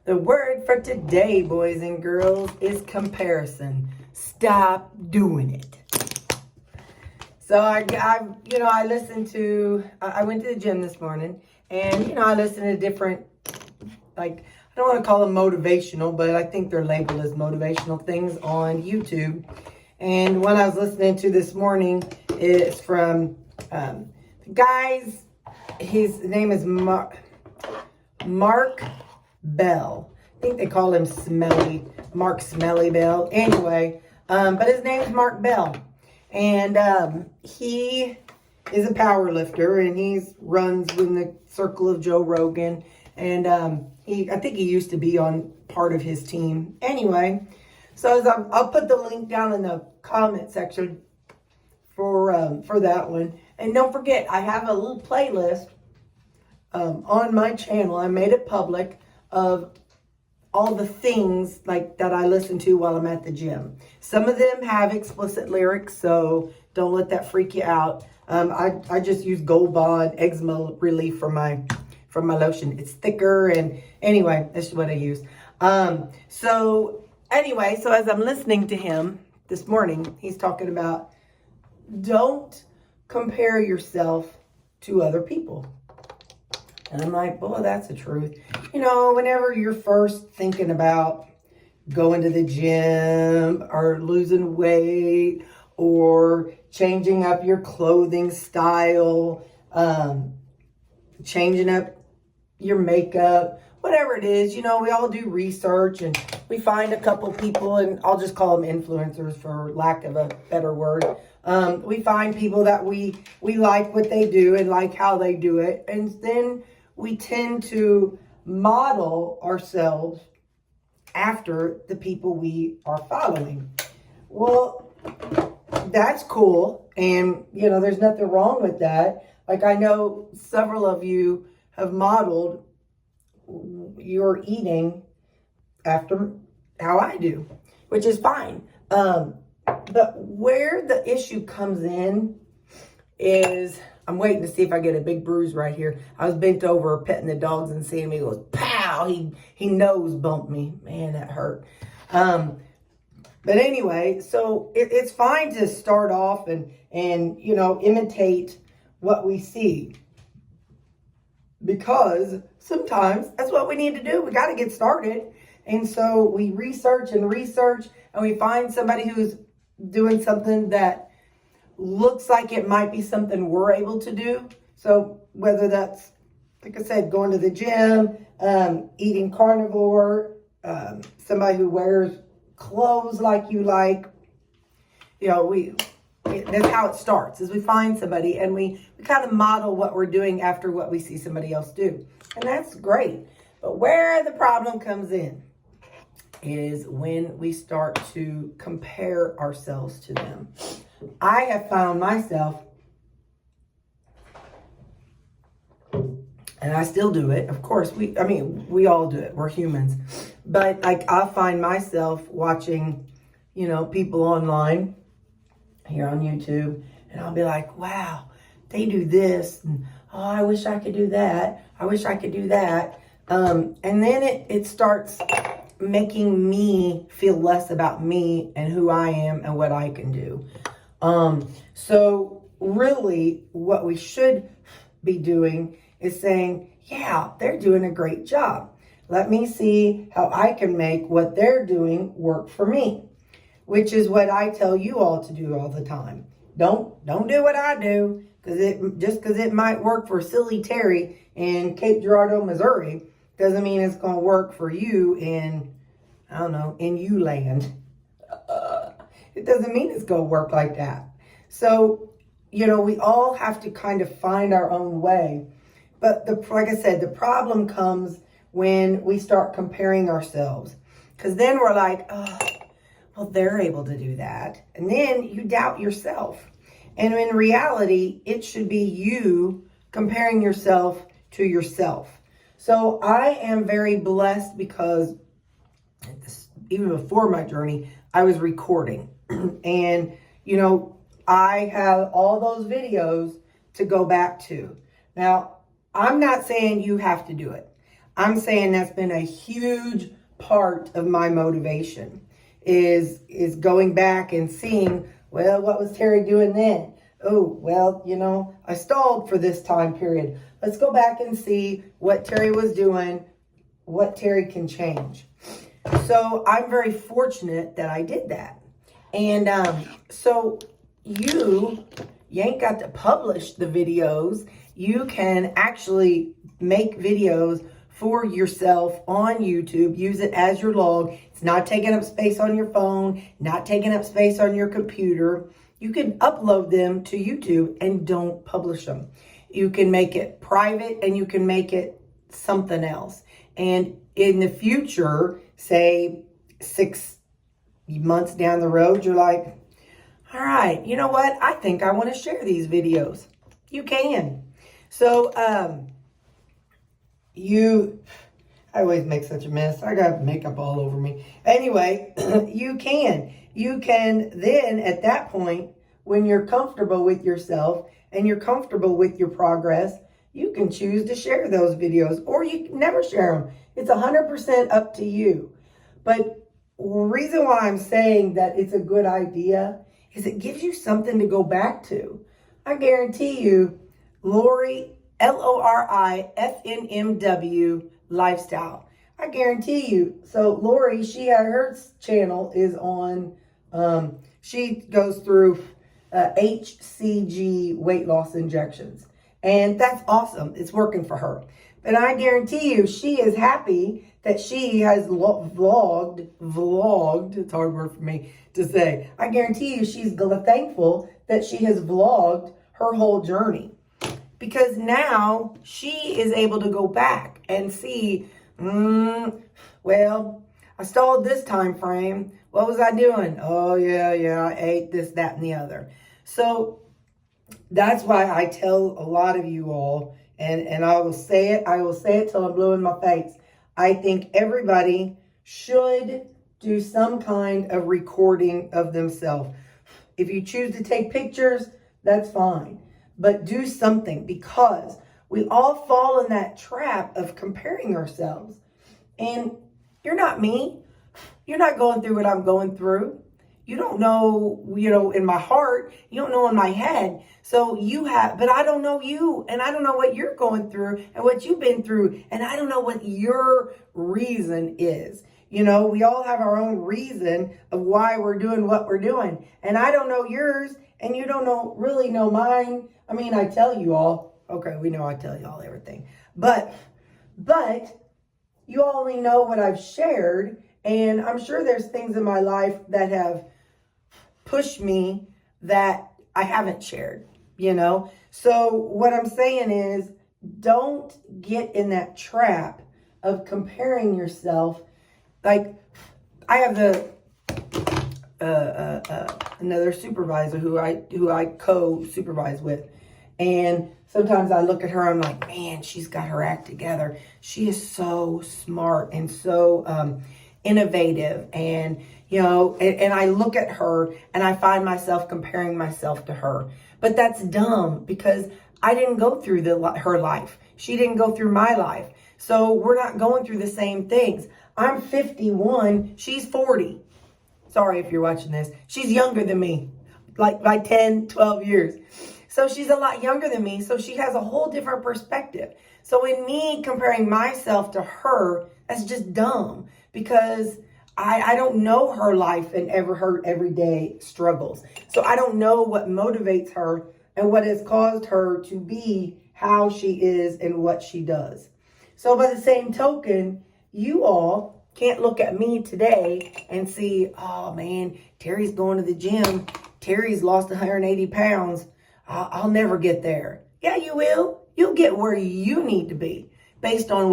The word for today, boys and girls, is comparison. Stop doing it. So I went to the gym this morning, and I listened to different, I don't want to call them motivational, but I think they're labeled as motivational things on YouTube. And one I was listening to this morning is from the guy's, his name is Mark Bell. I think they call him Mark Smelly Bell. Anyway, but his name is Mark Bell. And he is a power lifter, and he runs in the circle of Joe Rogan. And I think he used to be on part of his team. Anyway, so I'll put the link down in the comment section for that one. And don't forget, I have a little playlist on my channel. I made it public of all the things that I listen to while I'm at the gym. Some of them have explicit lyrics, so don't let that freak you out. I just use Gold Bond eczema relief for my lotion. It's thicker, and anyway, that's what I use. So as I'm listening to him this morning, he's talking about don't compare yourself to other people. And I'm like, boy, that's the truth. Whenever you're first thinking about going to the gym or losing weight or changing up your clothing style, changing up your makeup, whatever it is, we all do research, and we find a couple people, and I'll just call them influencers for lack of a better word. We find people that we like what they do and like how they do it, and then we tend to model ourselves after the people we are following. Well, that's cool, and there's nothing wrong with that. I know several of you have modeled your eating after how I do, which is fine. But where the issue comes in is, I'm waiting to see if I get a big bruise right here. I was bent over petting the dogs, and seeing me goes, pow, he nose bumped me. Man, that hurt. But anyway, so it's fine to start off and imitate what we see, because sometimes that's what we need to do. We got to get started. And so we research, and we find somebody who's doing something that looks like it might be something we're able to do. So whether that's, like I said, going to the gym, eating carnivore, somebody who wears clothes like you like, that's how it starts, is we find somebody and we kind of model what we're doing after what we see somebody else do. And that's great. But where the problem comes in is when we start to compare ourselves to them. I have found myself, and I still do it, of course, we all do it, we're humans. But I'll find myself watching, people online here on YouTube, and I'll be like, wow, they do this, and oh, I wish I could do that. I wish I could do that. And then it starts making me feel less about me and who I am and what I can do. So really what we should be doing is saying, yeah, they're doing a great job. Let me see how I can make what they're doing work for me, which is what I tell you all to do all the time. Don't do what I do, because it might work for silly Terry in Cape Girardeau, Missouri, doesn't mean it's going to work for you in, I don't know, in U-land. It doesn't mean it's going to work like that. So, we all have to kind of find our own way. But like I said, the problem comes when we start comparing ourselves. Because then we're like, oh, well, they're able to do that. And then you doubt yourself. And in reality, it should be you comparing yourself to yourself. So I am very blessed because even before my journey, I was recording. And, I have all those videos to go back to. Now, I'm not saying you have to do it. I'm saying that's been a huge part of my motivation is going back and seeing, well, what was Terry doing then? Oh, well, I stalled for this time period. Let's go back and see what Terry was doing, what Terry can change. So I'm very fortunate that I did that. And so you ain't got to publish the videos. You can actually make videos for yourself on YouTube. Use it as your log. It's not taking up space on your phone, not taking up space on your computer. You can upload them to YouTube and don't publish them. You can make it private and you can make it something else. And in the future, say 6 months down the road, you're like, all right, you know what? I think I want to share these videos. You can. So, I always make such a mess. I got makeup all over me. Anyway, you can then at that point, when you're comfortable with yourself and you're comfortable with your progress, you can choose to share those videos or you can never share them. It's 100% up to you. But the reason why I'm saying that it's a good idea is it gives you something to go back to. I guarantee you, Lori, LORIFNMW lifestyle. I guarantee you. So Lori, her channel is on, she goes through HCG weight loss injections. And that's awesome. It's working for her. But I guarantee you, she is happy that she has vlogged, it's a hard word for me to say. I guarantee you she's thankful that she has vlogged her whole journey. Because now she is able to go back and see, well, I stalled this time frame. What was I doing? Oh, yeah, I ate this, that, and the other. So that's why I tell a lot of you all, and I will say it till I'm blue in my face. I think everybody should do some kind of recording of themselves. If you choose to take pictures, that's fine. But do something, because we all fall in that trap of comparing ourselves. And you're not me. You're not going through what I'm going through. You don't know, in my heart, you don't know in my head. So but I don't know you, and I don't know what you're going through and what you've been through, and I don't know what your reason is. We all have our own reason of why we're doing what we're doing. And I don't know yours, and you don't really know mine. I mean, I tell you all, okay, we know I tell you all everything. But you only know what I've shared, and I'm sure there's things in my life that have pushed me that I haven't shared, So what I'm saying is, don't get in that trap of comparing yourself. Like, I have another supervisor who I co-supervise with, and sometimes I look at her, I'm like, man, she's got her act together. She is so smart and so innovative, and and I look at her and I find myself comparing myself to her. But that's dumb, because I didn't go through her life. She didn't go through my life. So we're not going through the same things. I'm 51, she's 40. Sorry if you're watching this. She's younger than me, like by 10, 12 years. So she's a lot younger than me. So she has a whole different perspective. So in me comparing myself to her, that's just dumb, because I don't know her life and her everyday struggles. So I don't know what motivates her and what has caused her to be how she is and what she does. So by the same token, you all can't look at me today and see, oh man, Terry's going to the gym. Terry's lost 180 pounds. I'll never get there. Yeah, you will. You'll get where you need to be based on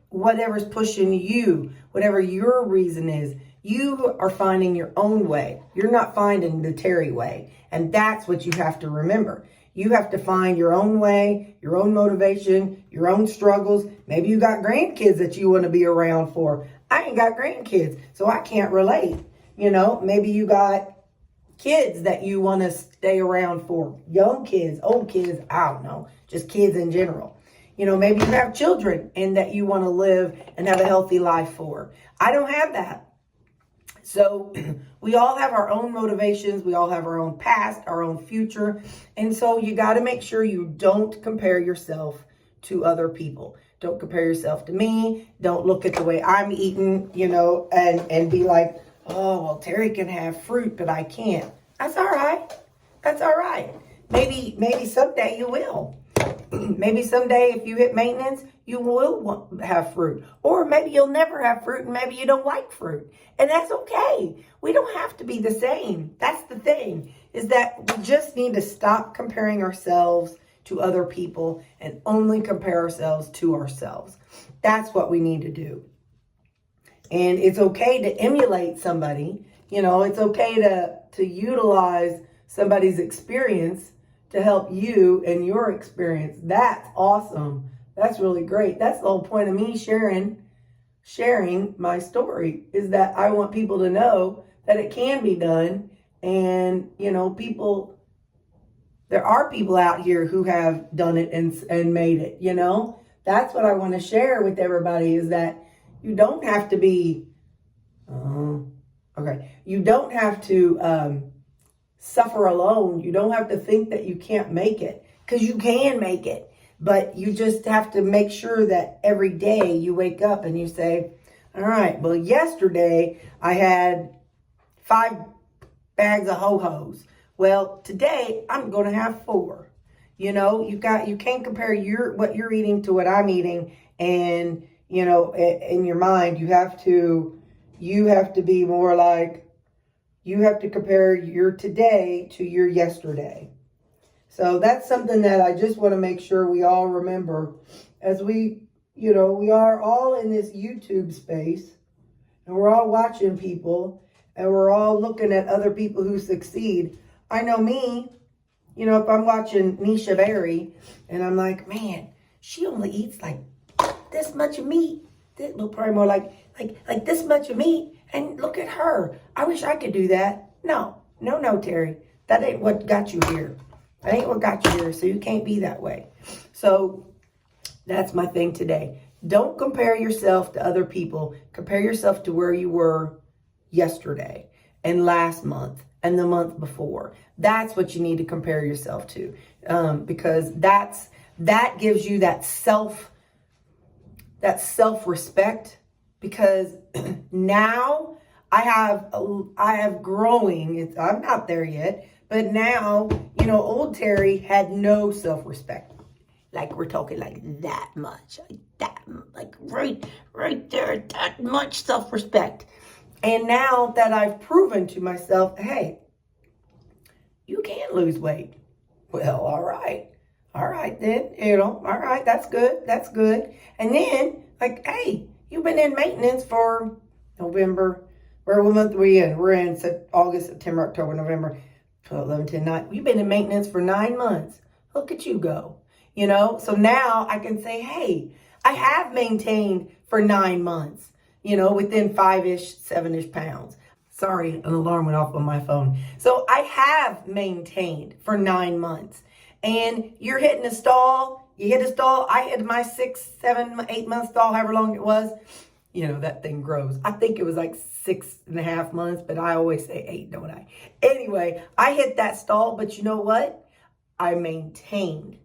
whatever's pushing you, whatever your reason is. You are finding your own way. You're not finding the Terry way. And that's what you have to remember. You have to find your own way, your own motivation, your own struggles. Maybe you got grandkids that you want to be around for. I ain't got grandkids, so I can't relate. Maybe you got kids that you want to stay around for. Young kids, old kids, I don't know. Just kids in general. maybe you have children and that you want to live and have a healthy life for. I don't have that. So we all have our own motivations. We all have our own past, our own future. And so you got to make sure you don't compare yourself to other people. Don't compare yourself to me. Don't look at the way I'm eating, and be like, oh, well, Terry can have fruit, but I can't. That's all right. That's all right. Maybe someday you will. Maybe someday if you hit maintenance, you will have fruit. Or maybe you'll never have fruit and maybe you don't like fruit. And that's okay. We don't have to be the same. That's the thing, is that we just need to stop comparing ourselves to other people and only compare ourselves to ourselves. That's what we need to do. And it's okay to emulate somebody. It's okay to utilize somebody's experience to help you and your experience. That's awesome. That's really great. That's the whole point of me sharing my story, is that I want people to know that it can be done. And, there are people out here who have done it and made it, That's what I want to share with everybody, is that you don't have to be, you don't have to suffer alone. You don't have to think that you can't make it, because you can make it. But you just have to make sure that every day you wake up and you say, all right, well, yesterday I had 5 bags of ho-hos. Well, today I'm going to have 4. You can't compare what you're eating to what I'm eating. And, in your mind, you have to be more like, you have to compare your today to your yesterday. So that's something that I just want to make sure we all remember, as we are all in this YouTube space, and we're all watching people, and we're all looking at other people who succeed. I know me, if I'm watching Nisha Berry and I'm like, man, she only eats like this much of meat. Well, probably more like this much of meat. And look at her. I wish I could do that. No, Terry. That ain't what got you here. That ain't what got you here. So you can't be that way. So that's my thing today. Don't compare yourself to other people. Compare yourself to where you were yesterday and last month and the month before. That's what you need to compare yourself to, because that gives you that self-respect. Because now I have growing. I'm not there yet, but now, old Terry had no self-respect. Like, we're talking like that much, like right there, that much self-respect. And now that I've proven to myself, hey, you can lose weight. Well, all right then, all right, that's good. And then, like, hey, you've been in maintenance for November. What month are we in? We're in August, September, October, November, 12, 11, 10, 9. You've been in maintenance for 9 months. Look at you go. So now I can say, hey, I have maintained for 9 months, within 5-ish, 7-ish pounds. Sorry, an alarm went off on my phone. So I have maintained for 9 months. And you're hitting a stall. You hit a stall. I hit my 6, 7, 8 month stall, however long it was. That thing grows. I think it was like 6.5 months, but I always say 8, don't I? Anyway, I hit that stall, but you know what? I maintained.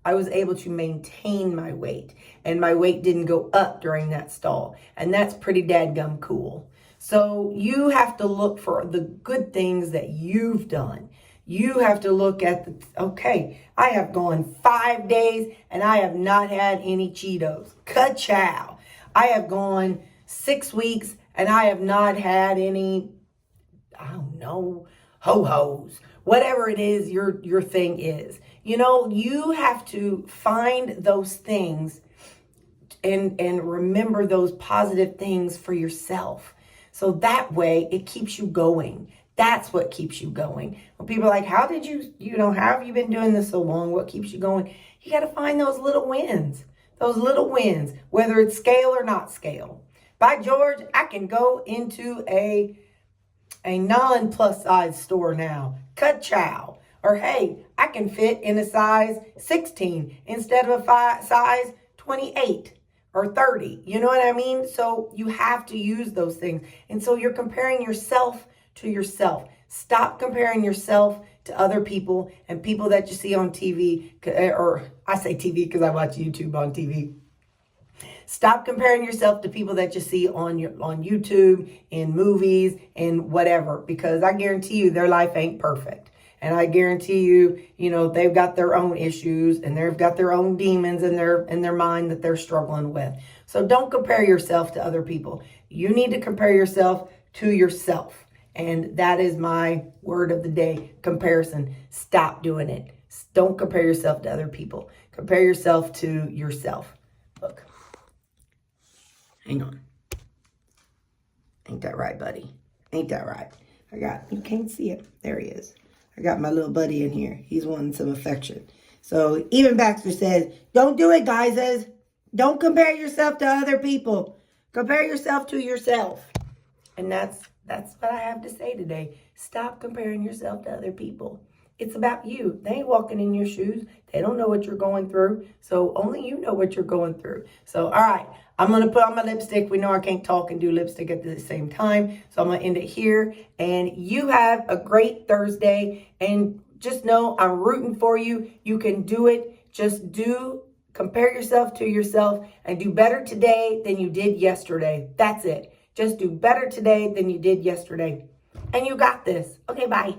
I was able to maintain my weight, and my weight didn't go up during that stall. And that's pretty dadgum cool. So you have to look for the good things that you've done. You have to look at okay, I have gone 5 days and I have not had any Cheetos. Ka-chow. I have gone 6 weeks and I have not had any, I don't know, ho-hos. Whatever it is your thing is. You have to find those things and remember those positive things for yourself. So that way it keeps you going. That's what keeps you going. When people are like, how have you been doing this so long? What keeps you going? You got to find those little wins, whether it's scale or not scale. By George, I can go into a non-plus size store now. Ka-chow. Or hey, I can fit in a size 16 instead of a size 28 or 30. You know what I mean? So you have to use those things. And so you're comparing yourself to yourself. Stop comparing yourself to other people and people that you see on TV, or I say TV because I watch YouTube on TV. Stop comparing yourself to people that you see on YouTube, in movies, and whatever, because I guarantee you their life ain't perfect. And I guarantee you, they've got their own issues and they've got their own demons in their mind that they're struggling with. So don't compare yourself to other people. You need to compare yourself to yourself. And that is my word of the day, comparison. Stop doing it. Don't compare yourself to other people. Compare yourself to yourself. Look. Hang on. Ain't that right, buddy? Ain't that right? You can't see it. There he is. I got my little buddy in here. He's wanting some affection. So even Baxter says, don't do it, guys. Don't compare yourself to other people. Compare yourself to yourself. And that's what I have to say today. Stop comparing yourself to other people. It's about you. They ain't walking in your shoes. They don't know what you're going through. So only you know what you're going through. So, all right. I'm going to put on my lipstick. We know I can't talk and do lipstick at the same time. So I'm going to end it here. And you have a great Thursday. And just know I'm rooting for you. You can do it. Just compare yourself to yourself and do better today than you did yesterday. That's it. Just do better today than you did yesterday. And you got this. Okay, bye.